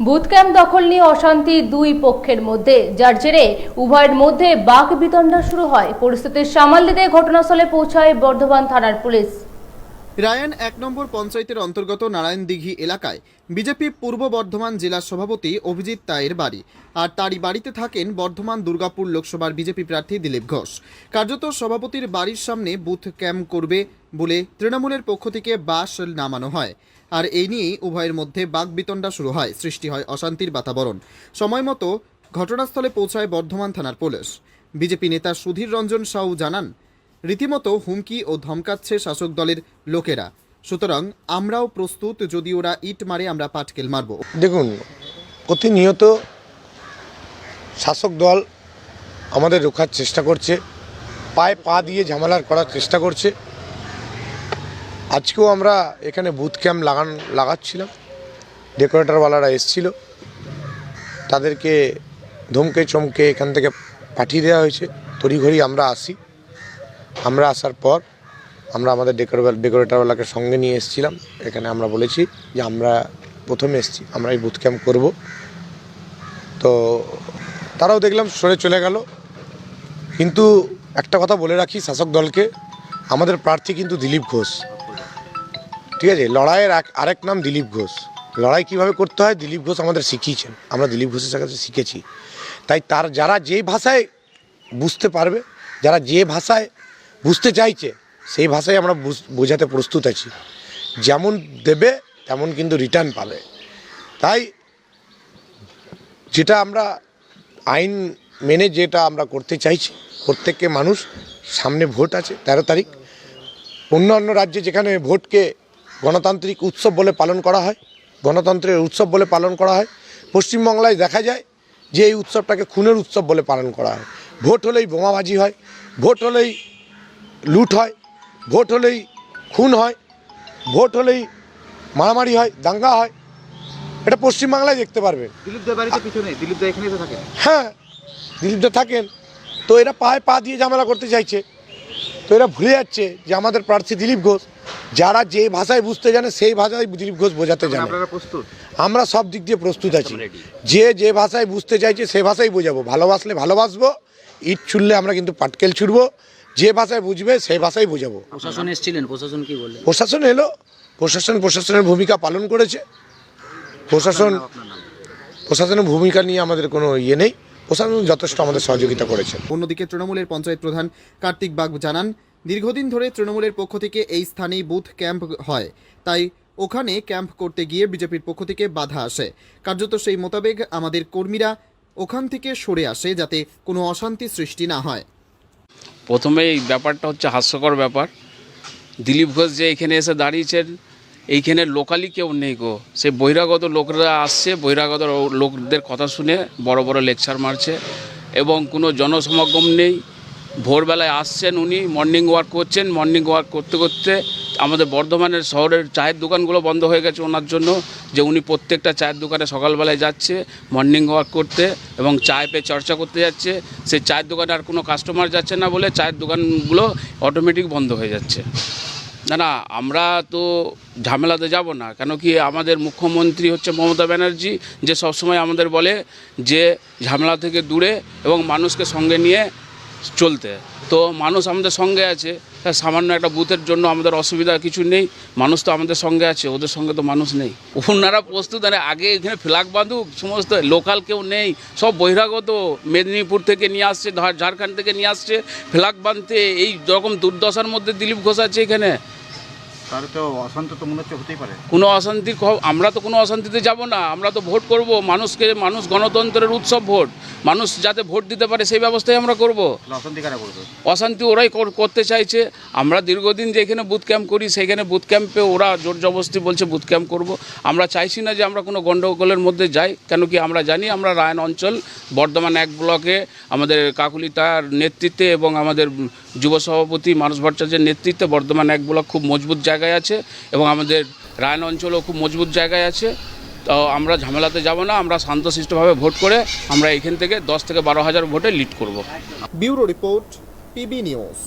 Booth camp দখল নিয়ে অশান্তি দুই পক্ষের মধ্যে, যার জেরে উভয়ের মধ্যে বাকবিতণ্ডা শুরু হয়। পরিস্থিতি সামাল দিতে ঘটনাস্থলে পৌঁছায় বর্ধমান থানার পুলিশ। রায়ান ১ নম্বর পঞ্চায়েতের অন্তর্গত নারায়ণদিঘি এলাকায় বিজেপি পূর্ব বর্ধমান জেলা সভাপতি অভিজিৎ তায়ের বাড়ি, আর তারই বাড়িতে থাকেন বর্ধমান দুর্গাপুর লোকসভার বিজেপি প্রার্থী দিলীপ ঘোষ। কার্যত সভাপতির বাড়ির সামনে বুথ ক্যাম্প করবে বলে তৃণমূলের পক্ষ থেকে বাস নামানো হয়, আর এই নিয়েই উভয়ের মধ্যে বাকবিতণ্ডা শুরু হয়, সৃষ্টি হয় অশান্তির বাতাবরণ। সময় মতো ঘটনাস্থলে পৌঁছায় বর্ধমান থানার পুলিশ। বিজেপি নেতা সুধীর রঞ্জন সাউ জানান, রীতিমতো হুমকি ও ধমকাচ্ছে শাসক দলের লোকেরা, সুতরাং আমরাও প্রস্তুত, যদি ওরা ইট মারে আমরা পাটকেল মারব। দেখুন, প্রতিনিয়ত শাসক দল আমাদের রোখার চেষ্টা করছে, পায়ে পা দিয়ে ঝামেলার করার চেষ্টা করছে। আজকেও আমরা এখানে বুথ ক্যাম্প লাগাচ্ছিলাম, ডেকোরেটরওয়ালারা এসেছিল, তাদেরকে ধমকে চমকে এখান থেকে পাঠিয়ে দেওয়া হয়েছে। তড়িঘড়ি আমরা আসার পর আমরা আমাদের ডেকোরেটরওয়ালাকে সঙ্গে নিয়ে এসেছিলাম। এখানে আমরা বলেছি যে আমরা প্রথমে এসেছি, আমরা এই বুথ ক্যাম্প করব। তো তারাও দেখলাম সরে চলে গেল। কিন্তু একটা কথা বলে রাখি শাসক দলকে, আমাদের প্রার্থী কিন্তু দিলীপ ঘোষ, ঠিক আছে? লড়াইয়ের আরেক নাম দিলীপ ঘোষ। লড়াই কীভাবে করতে হয় দিলীপ ঘোষ আমাদের শিখিয়েছেন, আমরা দিলীপ ঘোষের কাছে শিখেছি। তাই যারা যে ভাষায় বুঝতে পারবে, যারা যে ভাষায় বুঝতে চাইছে, সেই ভাষায় আমরা বোঝাতে প্রস্তুত আছি। যেমন দেবে তেমন কিন্তু রিটার্ন পাবে। তাই যেটা আমরা আইন মেনে যেটা আমরা করতে চাইছি, প্রত্যেককে মানুষ, সামনে ভোট আছে 13 তারিখ। অন্য রাজ্যে যেখানে ভোটকে গণতান্ত্রিক উৎসব বলে পালন করা হয়, গণতন্ত্রের উৎসব বলে পালন করা হয়, পশ্চিমবাংলায় দেখা যায় যে এই উৎসবটাকে খুনের উৎসব বলে পালন করা হয়। ভোট হলেই বোমাবাজি হয়, ভোট হলেই লুট হয়, ভোট হলেই খুন হয়, ভোট হলেই মারামারি হয়, দাঙ্গা হয়। এটা পশ্চিমবাংলায় দেখতে পারবেন। দিলীপদের বাড়িতে পিছনে দিলীপদা এখানেই তো থাকেন। হ্যাঁ, দিলীপদা থাকেন। তো এরা পায়ে পা দিয়ে ঝামেলা করতে চাইছে। তো এরা ভুলে যাচ্ছে যে আমাদের প্রার্থী দিলীপ ঘোষ। যারা যে ভাষায় বুঝতে জানে সেই ভাষায় দিলীপ ঘোষ বোঝাতে জানে। আপনারা প্রস্তুত? আমরা সব দিক দিয়ে প্রস্তুত আছি। যে ভাষায় বুঝতে চাইছে সেই ভাষাই বোঝাবো। ভালোবাসলে ভালোবাসবো, ইট ছুড়লে আমরা কিন্তু পাটকেল ছুড়বো। যে ভাষায় বুঝবে সেই ভাষাই বোঝাবো। প্রশাসন এসেছিলেন, প্রশাসন কি বললেন? প্রশাসন এলো, প্রশাসনের ভূমিকা পালন করেছে। প্রশাসনের ভূমিকা নিয়ে আমাদের কোনো ইয়ে নেই। প্রশাসন যথেষ্ট আমাদের সহযোগিতা করেছে। অন্যদিকে তৃণমূলের পঞ্চায়েত প্রধান কার্তিক বাগ জানান, দীর্ঘদিন ধরে তৃণমূলের পক্ষ থেকে এই স্থানেই বুথ ক্যাম্প হয়, তাই ওখানে ক্যাম্প করতে গিয়ে বিজেপির পক্ষ থেকে বাধা আসে। কার্যত সেই মোতাবেক আমাদের কর্মীরা ওখান থেকে সরে আসে, যাতে কোনো অশান্তি সৃষ্টি না হয়। প্রথমে এই ব্যাপারটা হচ্ছে হাস্যকর ব্যাপার। দিলীপ ঘোষ যে এখানে এসে দাঁড়িয়েছেন, এইখানে লোকালি কেউ নেই গো। সে বহিরাগত লোকরা আসছে, বহিরাগত লোকদের কথা শুনে বড় বড় লেকচার মারছে, এবং কোনো জনসমাগম নেই। ভোরবেলায় আসছেন উনি, মর্নিং ওয়াক করছেন। মর্নিং ওয়াক করতে করতে আমাদের বর্ধমানের শহরের চায়ের দোকানগুলো বন্ধ হয়ে গেছে ওনার জন্য, যে উনি প্রত্যেকটা চায়ের দোকানে সকালবেলায় যাচ্ছে মর্নিং ওয়াক করতে এবং চায় পেয়ে চর্চা করতে যাচ্ছে। সেই চায়ের দোকানে আর কোনো কাস্টমার যাচ্ছে না বলে চায়ের দোকানগুলো অটোমেটিক বন্ধ হয়ে যাচ্ছে। না, আমরা তো ঝামেলাতে যাব না। কেন কি, আমাদের মুখ্যমন্ত্রী হচ্ছে মমতা ব্যানার্জি, যে সবসময় আমাদের বলে যে ঝামেলা থেকে দূরে এবং মানুষকে সঙ্গে নিয়ে চলতে। তো মানুষ আমাদের সঙ্গে আছে, সামান্য একটা বুথের জন্য আমাদের অসুবিধা কিছু নেই। মানুষ তো আমাদের সঙ্গে আছে, ওদের সঙ্গে তো মানুষ নেই। ওনারা প্রস্তুত, আগে এখানে ফ্ল্যাগ বাঁধুক, সমস্ত লোকাল কেউ নেই, সব বহিরাগত মেদিনীপুর থেকে নিয়ে আসছে, ঝাড়খণ্ড থেকে নিয়ে আসছে ফ্ল্যাগ বাঁধতে। এই রকম দুর্দশার মধ্যে দিলীপ ঘোষ আছে এখানে। তাহলে তো অশান্ত তো মনে হচ্ছে হতেই পারে। কোনো অশান্তির আমরা তো কোনো অশান্তিতে যাব না। আমরা তো ভোট করব মানুষ গণতন্ত্রের উৎসব ভোট, মানুষ যাতে ভোট দিতে পারে সেই ব্যবস্থাই আমরা করব। অশান্তি কারা করবে? অশান্তি ওরাই করতে চাইছে। আমরা দীর্ঘদিন যে এখানে বুথ ক্যাম্প করি, সেইখানে বুথ ক্যাম্পে ওরা জোর জবরদস্তি বলছে বুথ ক্যাম্প করব। আমরা চাইছি না যে আমরা কোনো গণ্ডগোলের মধ্যে যাই। কেন কি, আমরা জানি আমরা রায়ন অঞ্চল বর্ধমান 1 ব্লকে আমাদের কাকুলিতার নেতৃত্বে এবং আমাদের যুব সভাপতি মানস ভট্টাচার্যের নেতৃত্বে বর্ধমান 1 ব্লক খুব মজবুত জায়গায় আছে, এবং আমাদের রায়ন অঞ্চলও খুব মজবুত জায়গায় আছে। তো আমরা ঝামেলাতে যাব না। আমরা শান্তশিষ্টভাবে ভোট করে আমরা এখান থেকে 10 থেকে 12 হাজার ভোটে লিড করব। Bureau report, PB news.